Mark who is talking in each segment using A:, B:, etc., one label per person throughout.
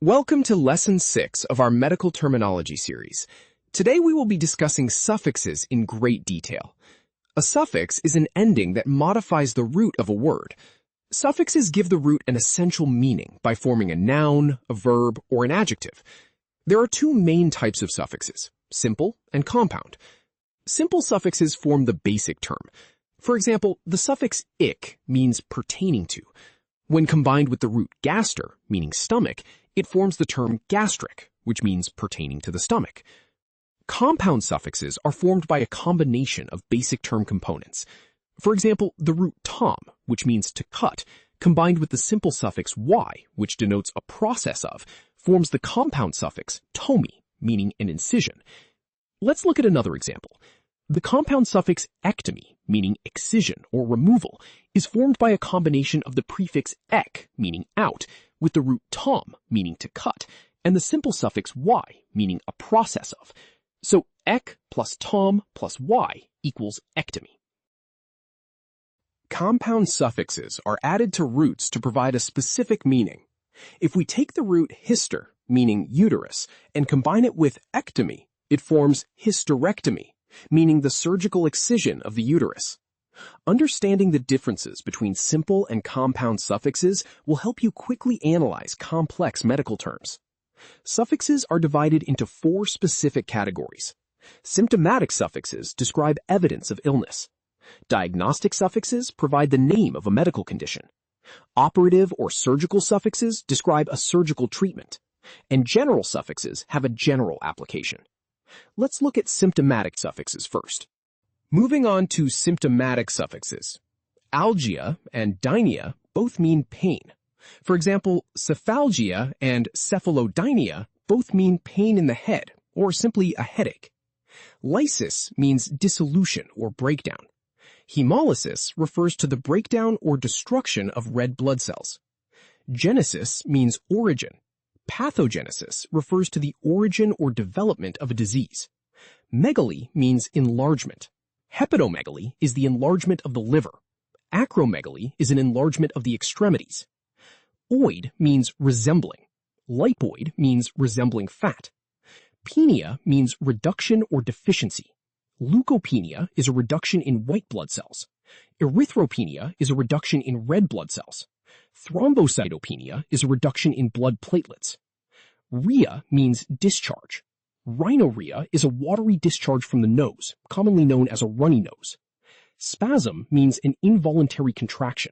A: Welcome to Lesson 6 of our Medical Terminology series. Today we will be discussing suffixes in great detail. A suffix is an ending that modifies the root of a word. Suffixes give the root an essential meaning by forming a noun, a verb, or an adjective. There are two main types of suffixes, simple and compound. Simple suffixes form the basic term. For example, the suffix "ic" means pertaining to. When combined with the root gaster, meaning stomach, it forms the term gastric, which means pertaining to the stomach. Compound suffixes are formed by a combination of basic term components. For example, the root tom, which means to cut, combined with the simple suffix y, which denotes a process of, forms the compound suffix tomy, meaning an incision. Let's look at another example. The compound suffix ectomy, meaning excision or removal, is formed by a combination of the prefix ek, meaning out, with the root tom, meaning to cut, and the simple suffix y, meaning a process of. So ek plus tom plus y equals ectomy. Compound suffixes are added to roots to provide a specific meaning. If we take the root hyster, meaning uterus, and combine it with ectomy, it forms hysterectomy, meaning the surgical excision of the uterus. Understanding the differences between simple and compound suffixes will help you quickly analyze complex medical terms. Suffixes are divided into 4 specific categories. Symptomatic suffixes describe evidence of illness. Diagnostic suffixes provide the name of a medical condition. Operative or surgical suffixes describe a surgical treatment. And general suffixes have a general application. Let's look at symptomatic suffixes first. Moving on to symptomatic suffixes. Algia and dynia both mean pain. For example, cephalgia and cephalodynia both mean pain in the head, or simply a headache. Lysis means dissolution or breakdown. Hemolysis refers to the breakdown or destruction of red blood cells. Genesis means origin. Pathogenesis refers to the origin or development of a disease. Megaly means enlargement. Hepatomegaly is the enlargement of the liver. Acromegaly is an enlargement of the extremities. Oid means resembling. Lipoid means resembling fat. Penia means reduction or deficiency. Leukopenia is a reduction in white blood cells. Erythropenia is a reduction in red blood cells. Thrombocytopenia is a reduction in blood platelets. Rhea means discharge. Rhinorrhea is a watery discharge from the nose, commonly known as a runny nose. Spasm means an involuntary contraction.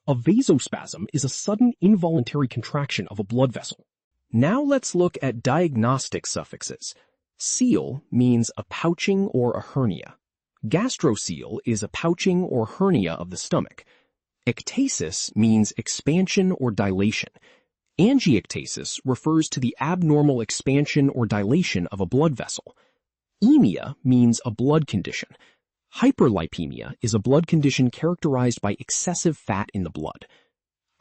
A: A vasospasm is a sudden involuntary contraction of a blood vessel. Now let's look at diagnostic suffixes. Cele means a pouching or a hernia. Gastrocele is a pouching or hernia of the stomach. Ectasis means expansion or dilation. Angiectasis refers to the abnormal expansion or dilation of a blood vessel. Emia means a blood condition. Hyperlipemia is a blood condition characterized by excessive fat in the blood.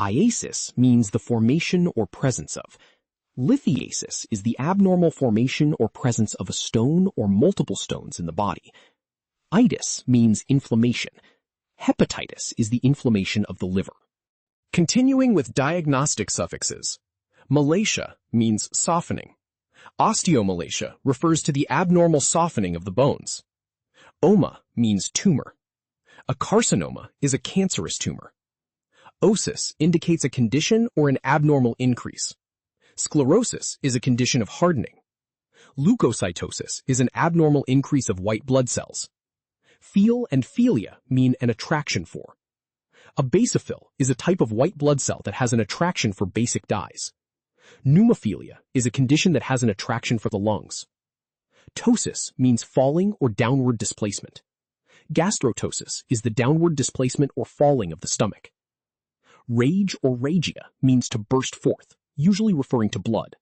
A: Iasis means the formation or presence of. Lithiasis is the abnormal formation or presence of a stone or multiple stones in the body. Itis means inflammation. Hepatitis is the inflammation of the liver. Continuing with diagnostic suffixes. Malacia means softening. Osteomalacia refers to the abnormal softening of the bones. Oma means tumor. A carcinoma is a cancerous tumor. Osis indicates a condition or an abnormal increase. Sclerosis is a condition of hardening. Leukocytosis is an abnormal increase of white blood cells. Phil and philia mean an attraction for. A basophil is a type of white blood cell that has an attraction for basic dyes. Pneumophilia is a condition that has an attraction for the lungs. Ptosis means falling or downward displacement. Gastroptosis is the downward displacement or falling of the stomach. Rage or ragia means to burst forth, usually referring to blood.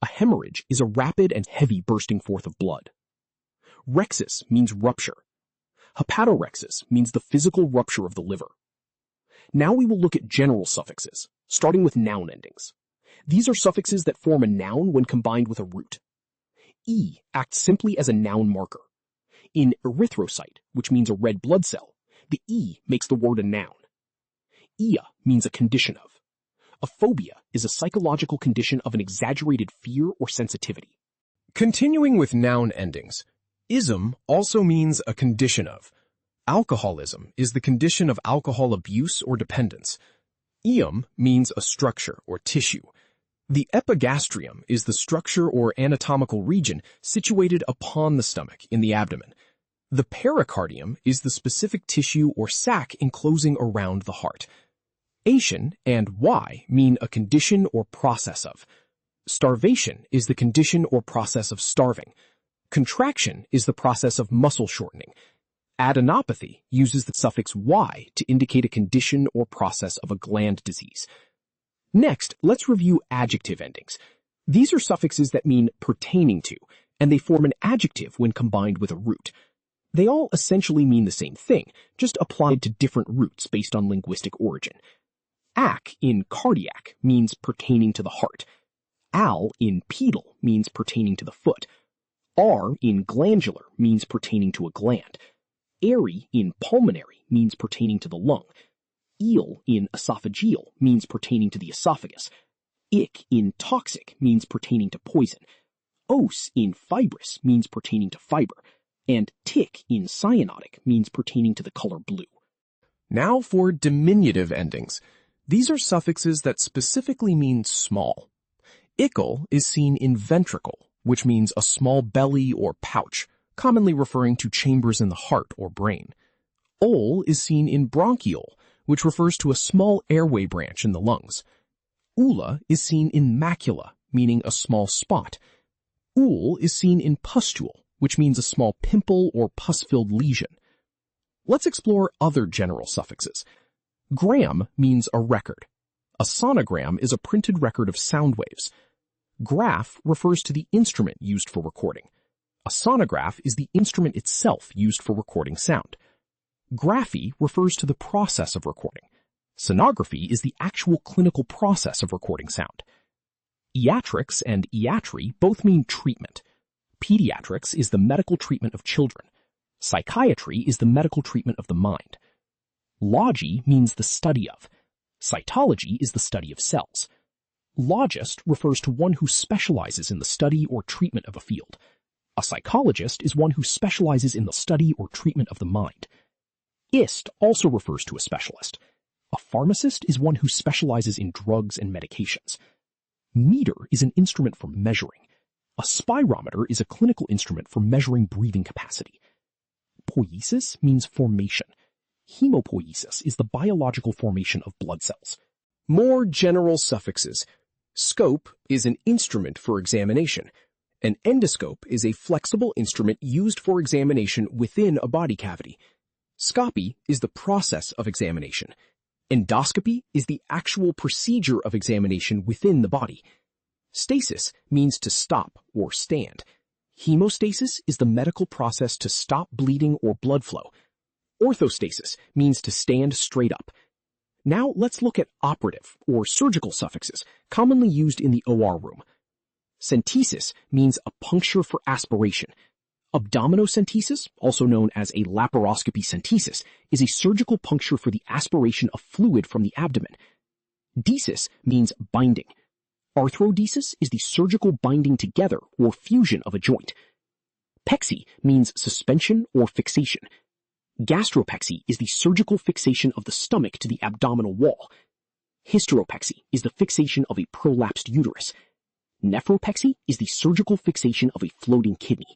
A: A hemorrhage is a rapid and heavy bursting forth of blood. Rhexis means rupture. Hepatorrhexis means the physical rupture of the liver. Now we will look at general suffixes, starting with noun endings. These are suffixes that form a noun when combined with a root. E acts simply as a noun marker. In erythrocyte, which means a red blood cell, the E makes the word a noun. Ia means a condition of. A phobia is a psychological condition of an exaggerated fear or sensitivity. Continuing with noun endings, ism also means a condition of. Alcoholism is the condition of alcohol abuse or dependence. Ium means a structure or tissue. The epigastrium is the structure or anatomical region situated upon the stomach in the abdomen. The pericardium is the specific tissue or sac enclosing around the heart. Ation and y mean a condition or process of. Starvation is the condition or process of starving. Contraction is the process of muscle shortening. Adenopathy uses the suffix y to indicate a condition or process of a gland disease. Next, let's review adjective endings. These are suffixes that mean pertaining to, and they form an adjective when combined with a root. They all essentially mean the same thing, just applied to different roots based on linguistic origin. Ac in cardiac means pertaining to the heart. Al in pedal means pertaining to the foot. R in glandular means pertaining to a gland. Airy in pulmonary means pertaining to the lung. Eel in esophageal means pertaining to the esophagus. Ic in toxic means pertaining to poison. Os in fibrous means pertaining to fiber. And tic in cyanotic means pertaining to the color blue. Now for diminutive endings. These are suffixes that specifically mean small. Ical is seen in ventricle, which means a small belly or pouch, commonly referring to chambers in the heart or brain. Ol is seen in bronchiole, which refers to a small airway branch in the lungs. Ula is seen in macula, meaning a small spot. Ul is seen in pustule, which means a small pimple or pus-filled lesion. Let's explore other general suffixes. Gram means a record. A sonogram is a printed record of sound waves. Graph refers to the instrument used for recording. A sonograph is the instrument itself used for recording sound. Graphy refers to the process of recording. Sonography is the actual clinical process of recording sound. Iatrics and iatry both mean treatment. Pediatrics is the medical treatment of children. Psychiatry is the medical treatment of the mind. Logy means the study of. Cytology is the study of cells. Logist refers to one who specializes in the study or treatment of a field. A psychologist is one who specializes in the study or treatment of the mind. Ist also refers to a specialist. A pharmacist is one who specializes in drugs and medications. Meter is an instrument for measuring. A spirometer is a clinical instrument for measuring breathing capacity. Poiesis means formation. Hemopoiesis is the biological formation of blood cells. More general suffixes. Scope is an instrument for examination. An endoscope is a flexible instrument used for examination within a body cavity. Scopy is the process of examination. Endoscopy is the actual procedure of examination within the body. Stasis means to stop or stand. Hemostasis is the medical process to stop bleeding or blood flow. Orthostasis means to stand straight up. Now let's look at operative or surgical suffixes, commonly used in the OR room. Centesis means a puncture for aspiration. Abdominocentesis, also known as a laparoscopy centesis, is a surgical puncture for the aspiration of fluid from the abdomen. Desis means binding. Arthrodesis is the surgical binding together or fusion of a joint. Pexy means suspension or fixation. Gastropexy is the surgical fixation of the stomach to the abdominal wall. Hysteropexy is the fixation of a prolapsed uterus. Nephropexy is the surgical fixation of a floating kidney.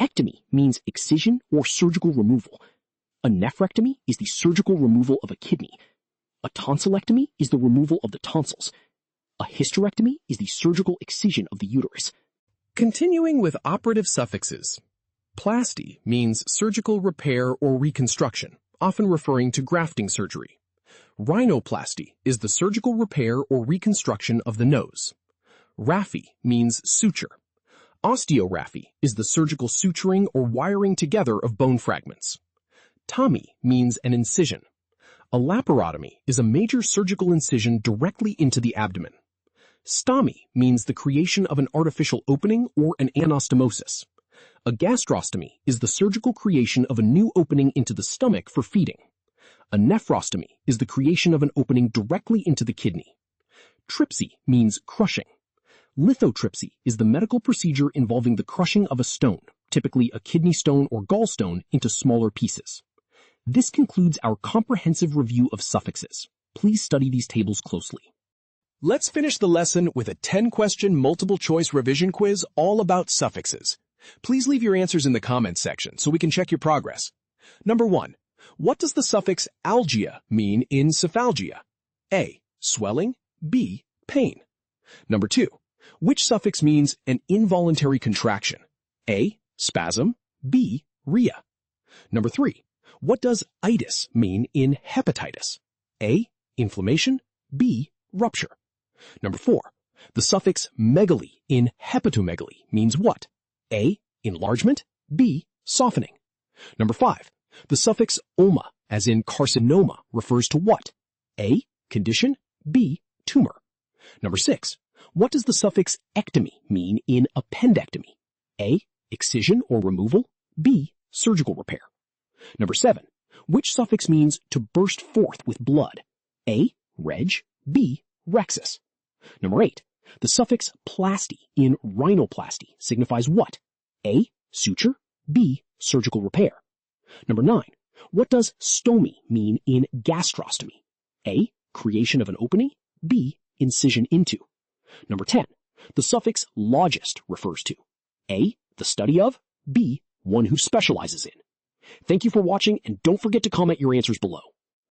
A: Ectomy means excision or surgical removal. A nephrectomy is the surgical removal of a kidney. A tonsillectomy is the removal of the tonsils. A hysterectomy is the surgical excision of the uterus. Continuing with operative suffixes. Plasty means surgical repair or reconstruction, often referring to grafting surgery. Rhinoplasty is the surgical repair or reconstruction of the nose. Raphy means suture. Osteoraphy is the surgical suturing or wiring together of bone fragments. Tomy means an incision. A laparotomy is a major surgical incision directly into the abdomen. Stomy means the creation of an artificial opening or an anastomosis. A gastrostomy is the surgical creation of a new opening into the stomach for feeding. A nephrostomy is the creation of an opening directly into the kidney. Tripsy means crushing. Lithotripsy is the medical procedure involving the crushing of a stone, typically a kidney stone or gallstone, into smaller pieces. This concludes our comprehensive review of suffixes. Please study these tables closely. Let's finish the lesson with a 10-question multiple-choice revision quiz all about suffixes. Please leave your answers in the comments section so we can check your progress. Number 1. What does the suffix algia mean in cephalgia? A. Swelling. B. Pain. Number 2. Which suffix means an involuntary contraction? A. Spasm. B. Rhea. Number 3. What does itis mean in hepatitis? A. Inflammation. B. Rupture. Number 4. The suffix megaly in hepatomegaly means what? A. Enlargement. B. Softening. Number 5. The suffix oma, as in carcinoma, refers to what? A. Condition. B. Tumor. Number 6. What does the suffix ectomy mean in appendectomy? A. Excision or removal. B. Surgical repair. Number 7. Which suffix means to burst forth with blood? A. Reg. B. Rexus. Number 8. The suffix plasty in rhinoplasty signifies what? A. Suture. B. Surgical repair. Number 9. What does stomy mean in gastrostomy? A. Creation of an opening. B. Incision into. Number 10. The suffix logist refers to A. The study of. B. One who specializes in. Thank you for watching, and don't forget to comment your answers below.